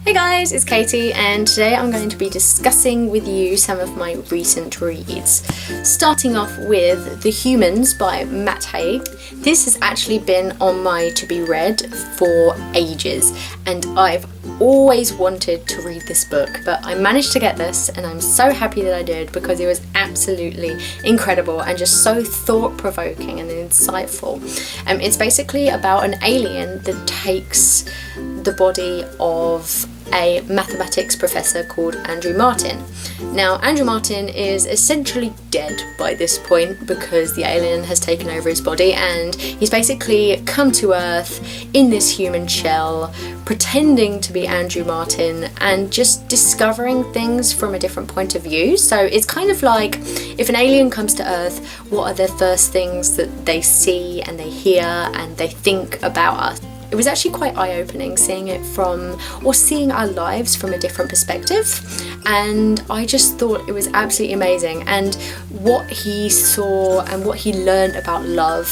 Hey guys, it's Katie, and today I'm going to be discussing with you some of my recent reads. Starting off with The Humans by Matt Haig. This has actually been on my to be read for ages, and I've always wanted to read this book, but I managed to get this and I'm so happy that I did because it was absolutely incredible and just so thought-provoking and insightful. It's basically about an alien that takes the body of a mathematics professor called Andrew Martin. Now, Andrew Martin is essentially dead by this point because the alien has taken over his body, and he's basically come to Earth in this human shell, pretending to be Andrew Martin and just discovering things from a different point of view. So it's kind of like if an alien comes to Earth, what are the first things that they see and they hear and they think about us? It was actually quite eye-opening seeing our lives from a different perspective, and I just thought it was absolutely amazing. And what he saw and what he learned about love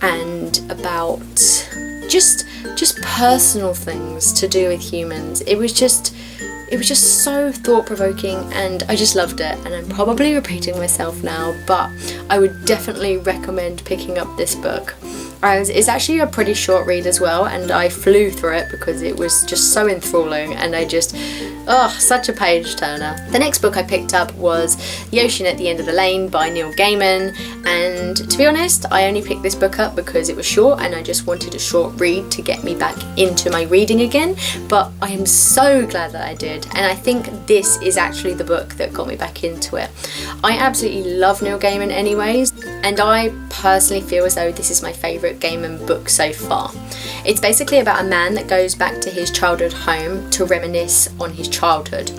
and about just personal things to do with humans, it was just so thought-provoking, and I just loved it. And I'm probably repeating myself now, but I would definitely recommend picking up this book. It's actually a pretty short read as well, and I flew through it because it was just so enthralling, and such a page turner. The next book I picked up was The Ocean at the End of the Lane by Neil Gaiman, and to be honest, I only picked this book up because it was short and I just wanted a short read to get me back into my reading again, but I am so glad that I did, and I think this is actually the book that got me back into it. I absolutely love Neil Gaiman anyways, and I personally feel as though this is my favourite Gaiman book so far. It's basically about a man that goes back to his childhood home to reminisce on his childhood,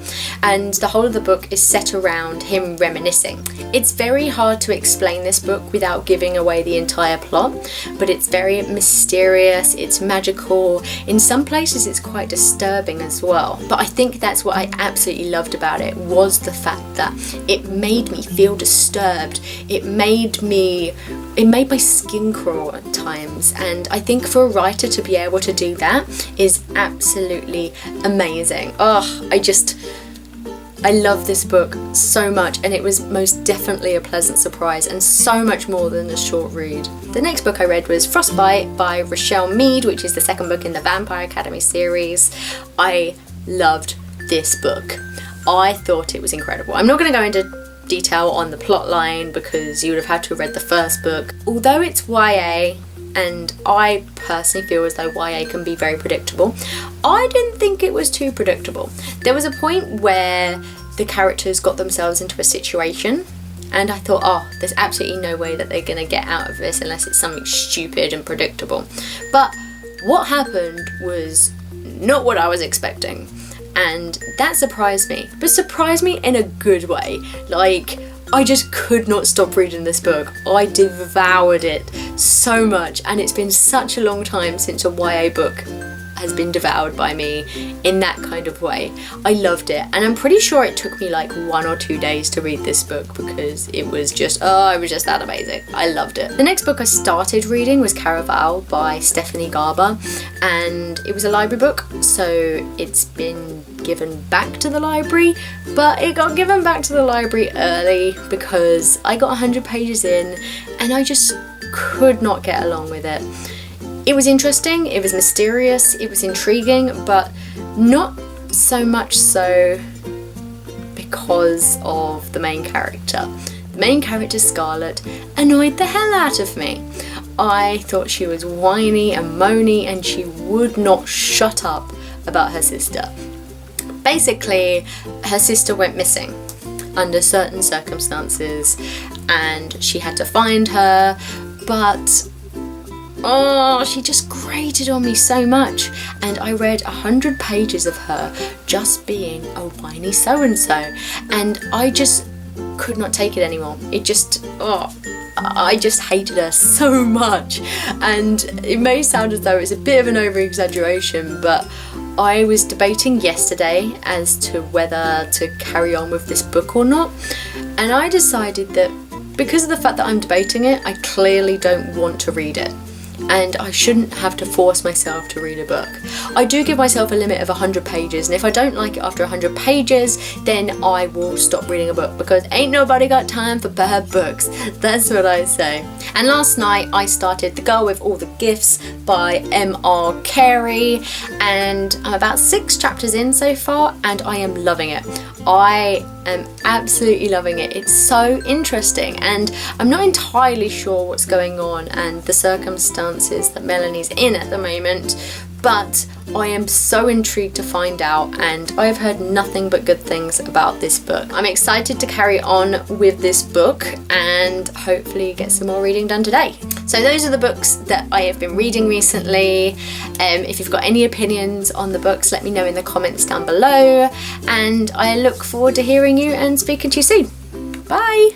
and the whole of the book is set around him reminiscing. It's very hard to explain this book without giving away the entire plot, but it's very mysterious, it's magical, in some places it's quite disturbing as well. But I think that's what I absolutely loved about it, was the fact that it made me feel disturbed. It made my skin crawl at times, and I think for a writer to be able to do that is absolutely amazing. I love this book so much, and it was most definitely a pleasant surprise and so much more than a short read. The next book I read was Frostbite by Rochelle Mead, which is the second book in the Vampire Academy series. I loved this book. I thought it was incredible. I'm not going to go into detail on the plot line because you would have had to have read the first book. Although it's YA, and I personally feel as though YA can be very predictable, I didn't think it was too predictable. There was a point where the characters got themselves into a situation and I thought, there's absolutely no way that they're gonna get out of this unless it's something stupid and predictable. But what happened was not what I was expecting, and that surprised me, but surprised me in a good way. I just could not stop reading this book. I devoured it so much, and it's been such a long time since a YA book has been devoured by me in that kind of way. I loved it, and I'm pretty sure it took me like 1 or 2 days to read this book because it was just that amazing. I loved it. The next book I started reading was Caravelle by Stephanie Garber, and it was a library book, so it's been given back to the library, but it got given back to the library early because I got 100 pages in and I just could not get along with it. It was interesting, it was mysterious, it was intriguing, but not so much so because of the main character. The main character, Scarlett, annoyed the hell out of me. I thought she was whiny and moany and she would not shut up about her sister. Basically, her sister went missing under certain circumstances and she had to find her, but she just grated on me so much, and I read 100 pages of her just being a whiny so-and-so, and I just could not take it anymore. I just hated her so much, and it may sound as though it's a bit of an over-exaggeration, but I was debating yesterday as to whether to carry on with this book or not, and I decided that because of the fact that I'm debating it, I clearly don't want to read it. and I shouldn't have to force myself to read a book. I do give myself a limit of 100 pages, and if I don't like it after 100 pages, then I will stop reading a book, because ain't nobody got time for bad books. That's what I say. And last night I started The Girl with All the Gifts by M.R. Carey, and I'm about 6 chapters in so far, and I am loving it. I am absolutely loving it. It's so interesting, and I'm not entirely sure what's going on and the circumstances that Melanie's in at the moment, but I am so intrigued to find out, and I've heard nothing but good things about this book. I'm excited to carry on with this book and hopefully get some more reading done today. So those are the books that I have been reading recently. If you've got any opinions on the books, let me know in the comments down below, and I look forward to hearing you and speaking to you soon. Bye!